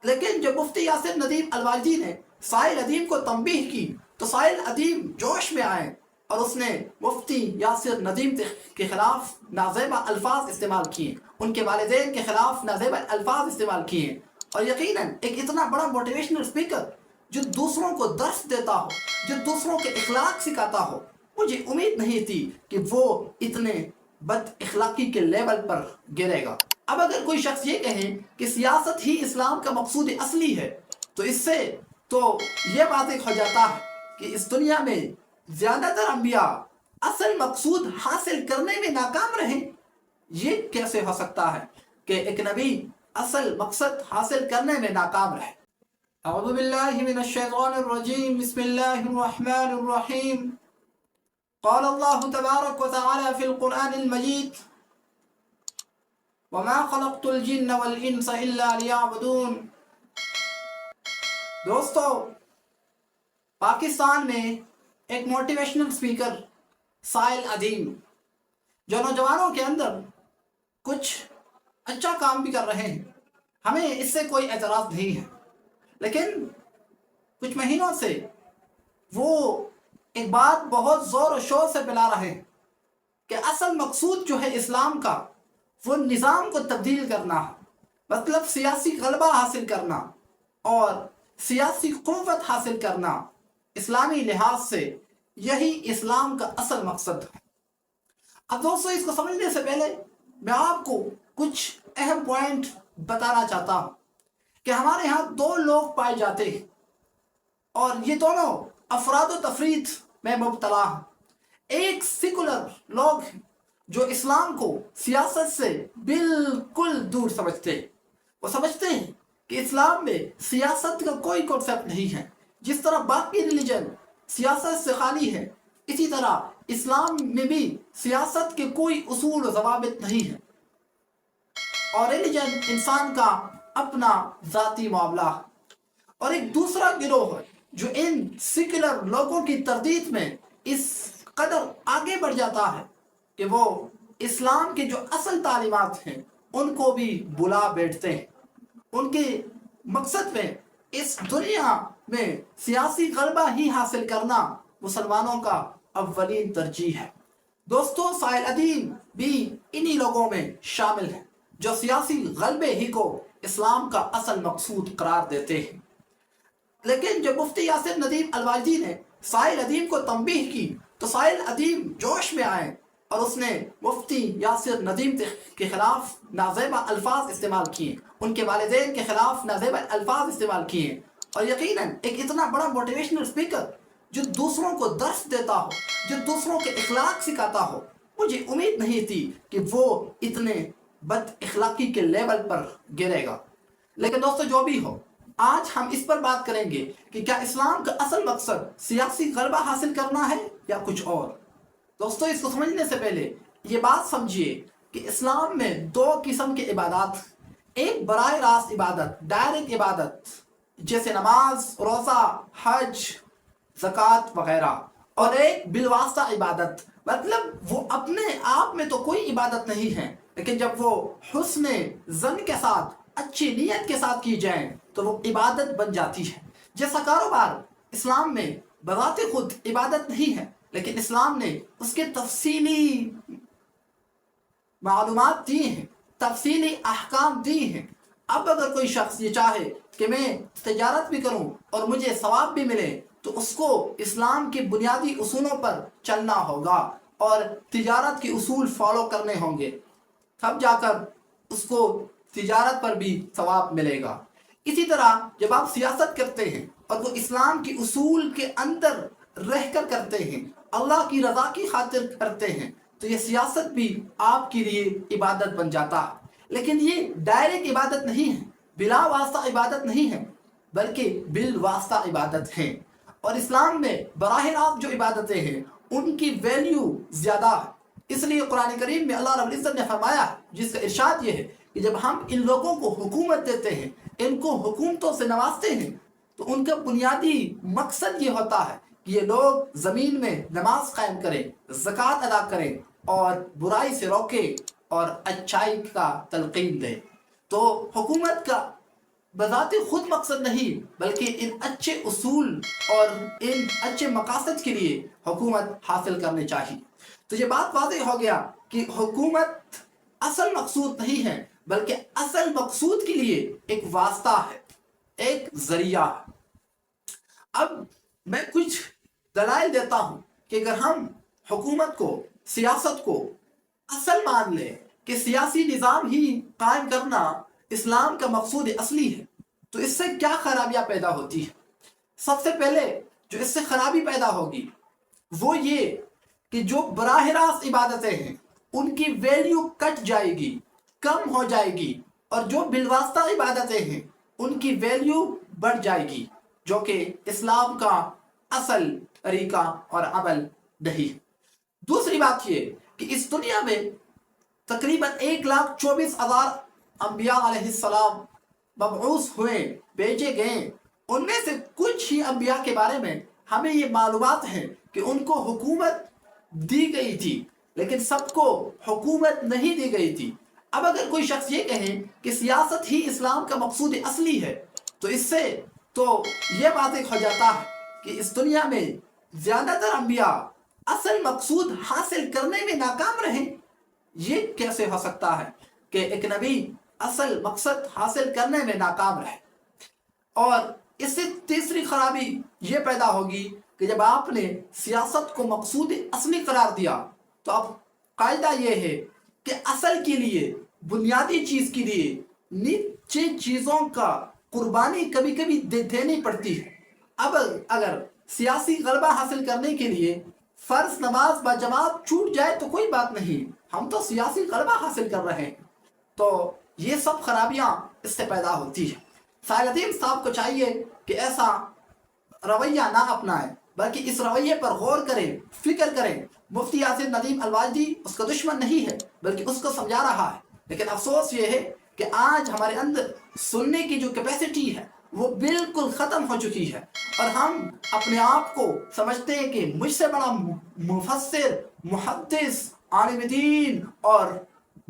لیکن جب مفتی یاسر ندیم الواجدی نے سائل ادیم کو تنبیہ کی تو سائل ادیم جوش میں آئے اور اس نے مفتی یاسر ندیم کے خلاف نازیبہ الفاظ استعمال کیے، ان کے والدین کے خلاف نازیبہ الفاظ استعمال کیے۔ اور یقیناً ایک اتنا بڑا موٹیویشنل اسپیکر جو دوسروں کو درس دیتا ہو، جو دوسروں کے اخلاق سکھاتا ہو، مجھے امید نہیں تھی کہ وہ اتنے بد اخلاقی کے لیول پر گرے گا۔ اب اگر کوئی شخص یہ کہے کہ سیاست ہی اسلام کا مقصود اصلی ہے تو اس سے تو یہ واضح ہو جاتا ہے کہ اس دنیا میں زیادہ تر انبیاء اصل مقصود حاصل کرنے میں ناکام رہے۔ یہ کیسے ہو سکتا ہے کہ ایک نبی اصل مقصد حاصل کرنے میں ناکام رہے؟ اعوذ باللہ من الشیطان الرجیم، بسم اللہ الرحمن الرحیم۔ قال اللہ تبارک و تعالی فی القرآن المجید وما خلقت الجن والانس الا لیعبدون۔ دوستو، پاکستان میں ایک موٹیویشنل اسپیکر سائل ادیم جو نوجوانوں کے اندر کچھ اچھا کام بھی کر رہے ہیں، ہمیں اس سے کوئی اعتراض نہیں ہے، لیکن کچھ مہینوں سے وہ ایک بات بہت زور و شور سے پھیلا رہے ہیں کہ اصل مقصود جو ہے اسلام کا وہ نظام کو تبدیل کرنا، مطلب سیاسی غلبہ حاصل کرنا اور سیاسی قوت حاصل کرنا۔ اسلامی لحاظ سے یہی اسلام کا اصل مقصد ہے۔ اب دوستو، اس کو سمجھنے سے پہلے میں آپ کو کچھ اہم پوائنٹ بتانا چاہتا ہوں کہ ہمارے ہاں دو لوگ پائے جاتے ہیں اور یہ دونوں افراد و تفرید میں مبتلا ہیں۔ ایک سیکولر لوگ ہیں جو اسلام کو سیاست سے بالکل دور سمجھتے ہیں۔ وہ سمجھتے ہیں کہ اسلام میں سیاست کا کوئی کنسیپٹ نہیں ہے۔ جس طرح باقی ریلیجن سیاست سے خالی ہے، اسی طرح اسلام میں بھی سیاست کے کوئی اصول و ضوابط نہیں ہے، اور ریلیجن انسان کا اپنا ذاتی معاملہ ہے۔ اور ایک دوسرا گروہ ہے جو ان سیکولر لوگوں کی تردید میں اس قدر آگے بڑھ جاتا ہے کہ وہ اسلام کے جو اصل تعلیمات ہیں ان کو بھی بلا بیٹھتے ہیں۔ ان کے مقصد میں اس دنیا میں سیاسی غلبہ ہی حاصل کرنا مسلمانوں کا اولین ترجیح ہے۔ دوستو، سائل ادیم بھی انہی لوگوں میں شامل ہیں جو سیاسی غلبے ہی کو اسلام کا اصل مقصود قرار دیتے ہیں۔ لیکن جب مفتی یاسر ندیم الواجدی نے سائل ادیم کو تنبیہ کی تو سائل ادیم جوش میں آئے اور اس نے مفتی یاسر ندیم کے خلاف نازیبہ الفاظ استعمال کیے، ان کے والدین کے خلاف نازیبہ الفاظ استعمال کیے۔ اور یقیناً ایک اتنا بڑا موٹیویشنل اسپیکر جو دوسروں کو درس دیتا ہو، جو دوسروں کے اخلاق سکھاتا ہو، مجھے امید نہیں تھی کہ وہ اتنے بد اخلاقی کے لیول پر گرے گا۔ لیکن دوستو، جو بھی ہو، آج ہم اس پر بات کریں گے کہ کیا اسلام کا اصل مقصد سیاسی غلبہ حاصل کرنا ہے یا کچھ اور۔ دوستو، اس کو سمجھنے سے پہلے یہ بات سمجھیے کہ اسلام میں دو قسم کے عبادات، ایک براہ راست عبادت، ڈائریکٹ عبادت جیسے نماز، روزہ، حج، زکوٰۃ وغیرہ، اور ایک بالواسطہ عبادت، مطلب وہ اپنے آپ میں تو کوئی عبادت نہیں ہے، لیکن جب وہ حسن ظن کے ساتھ، اچھی نیت کے ساتھ کی جائیں تو وہ عبادت بن جاتی ہے۔ جیسا کاروبار اسلام میں بذات خود عبادت نہیں ہے، لیکن اسلام نے اس کے تفصیلی معلومات دی ہیں، تفصیلی احکام دی ہیں۔ اب اگر کوئی شخص یہ چاہے کہ میں تجارت بھی کروں اور مجھے ثواب بھی ملے تو اس کو اسلام کے بنیادی اصولوں پر چلنا ہوگا اور تجارت کے اصول فالو کرنے ہوں گے، تب جا کر اس کو تجارت پر بھی ثواب ملے گا۔ اسی طرح جب آپ سیاست کرتے ہیں اور وہ اسلام کے اصول کے اندر رہ کر کرتے ہیں، اللہ کی رضا کی خاطر کرتے ہیں، تو یہ سیاست بھی آپ کے لیے عبادت بن جاتا ہے۔ لیکن یہ ڈائریکٹ عبادت نہیں ہے، بلا واسطہ عبادت نہیں ہے، بلکہ بالواسطہ عبادت ہے۔ اور اسلام میں براہ راست جو عبادتیں ہیں ان کی ویلیو زیادہ ہے۔ اس لیے قرآن کریم میں اللہ رب العزت نے فرمایا، جس کا ارشاد یہ ہے کہ جب ہم ان لوگوں کو حکومت دیتے ہیں، ان کو حکومتوں سے نوازتے ہیں، تو ان کا بنیادی مقصد یہ ہوتا ہے کہ یہ لوگ زمین میں نماز قائم کریں، زکوٰۃ ادا کریں اور برائی سے روکیں اور اچھائی کا تلقین دیں۔ تو حکومت کا بذات خود مقصد نہیں، بلکہ ان اچھے اصول اور ان اچھے مقاصد کے لیے حکومت حاصل کرنی چاہیے۔ تو یہ بات واضح ہو گیا کہ حکومت اصل مقصود نہیں ہے، بلکہ اصل مقصود کے لیے ایک واسطہ ہے، ایک ذریعہ ہے۔ اب میں کچھ دلائل دیتا ہوں کہ اگر ہم حکومت کو، سیاست کو اصل مان لیں کہ سیاسی نظام ہی قائم کرنا اسلام کا مقصود اصلی ہے، تو اس سے کیا خرابیاں پیدا ہوتی ہیں؟ سب سے پہلے جو اس سے خرابی پیدا ہوگی وہ یہ کہ جو براہ راست عبادتیں ہیں ان کی ویلیو کٹ جائے گی، کم ہو جائے گی، اور جو بالواسطہ عبادتیں ہیں ان کی ویلیو بڑھ جائے گی، جو کہ اسلام کا اصل طریقہ اور عمل نہیں۔ دوسری بات یہ کہ اس دنیا میں تقریباً 1,24,000 انبیاء علیہ السلام مبعوث ہوئے، بھیجے گئے۔ ان میں سے کچھ ہی انبیاء کے بارے میں ہمیں یہ معلومات ہیں کہ ان کو حکومت دی گئی تھی، لیکن سب کو حکومت نہیں دی گئی تھی۔ اب اگر کوئی شخص یہ کہے کہ سیاست ہی اسلام کا مقصود اصلی ہے، تو اس سے تو یہ واضح ہو جاتا ہے کہ اس دنیا میں زیادہ تر انبیاء اصل مقصود حاصل کرنے میں ناکام رہے۔ یہ کیسے ہو سکتا ہے کہ ایک نبی اصل مقصد حاصل کرنے میں ناکام رہے؟ اور اس سے تیسری خرابی یہ پیدا ہوگی کہ جب آپ نے سیاست کو مقصود اصلی قرار دیا تو اب قاعدہ یہ ہے کہ اصل کے لیے، بنیادی چیز کے لیے نیچے چیزوں کا قربانی کبھی کبھی دینی پڑتی ہے۔ اب اگر سیاسی غلبہ حاصل کرنے کے لیے فرض نماز با جماعت چھوٹ جائے تو کوئی بات نہیں، ہم تو سیاسی غلبہ حاصل کر رہے ہیں۔ تو یہ سب خرابیاں اس سے پیدا ہوتی ہیں۔ سائل عظیم صاحب کو چاہیے کہ ایسا رویہ نہ اپنائیں، بلکہ اس رویے پر غور کریں، فکر کریں۔ مفتی یاسر ندیم الواجدی اس کا دشمن نہیں ہے، بلکہ اس کو سمجھا رہا ہے۔ لیکن افسوس یہ ہے کہ آج ہمارے اندر سننے کی جو کیپیسٹی ہے وہ بالکل ختم ہو چکی ہے، اور ہم اپنے آپ کو سمجھتے ہیں کہ مجھ سے بڑا مفسر، محدث، عالم دین اور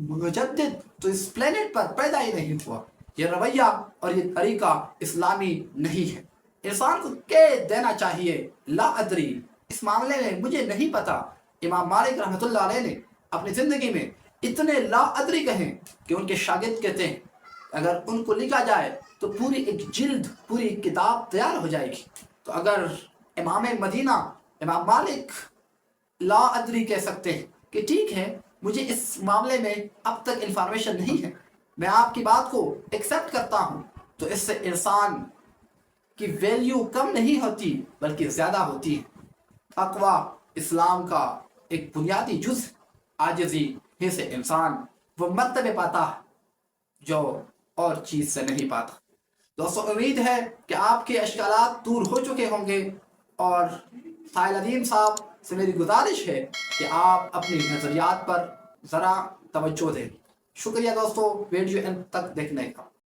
مجدد تو اس پلینٹ پر پیدا ہی نہیں ہوا۔ یہ رویہ اور یہ طریقہ اسلامی نہیں ہے۔ انسان کو کہہ دینا چاہیے لا ادری، اس معاملے میں مجھے نہیں پتا۔ امام مالک رحمۃ اللہ علیہ نے اپنی زندگی میں اتنے لا ادری کہیں کہ ان کے شاگرد کہتے ہیں اگر ان کو لکھا جائے تو پوری ایک جلد، پوری ایک کتاب تیار ہو جائے گی۔ تو اگر امام مدینہ امام مالک لا ادری کہہ سکتے ہیں کہ ٹھیک ہے مجھے اس معاملے میں اب تک انفارمیشن نہیں ہے، میں آپ کی بات کو ایکسیپٹ کرتا ہوں، تو اس سے انسان کی ویلیو کم نہیں ہوتی بلکہ زیادہ ہوتی ہے۔ تقوی اسلام کا ایک بنیادی جز، عاجزی ہی سے انسان وہ مرتبے پاتا ہے جو اور چیز سے نہیں پاتا۔ دوستو امید ہے کہ آپ کے اشکالات دور ہو چکے ہوں گے، اور سائل عظیم صاحب سے میری گزارش ہے کہ آپ اپنی نظریات پر ذرا توجہ دیں۔ شکریہ دوستو ویڈیو اینڈ تک دیکھنے کا۔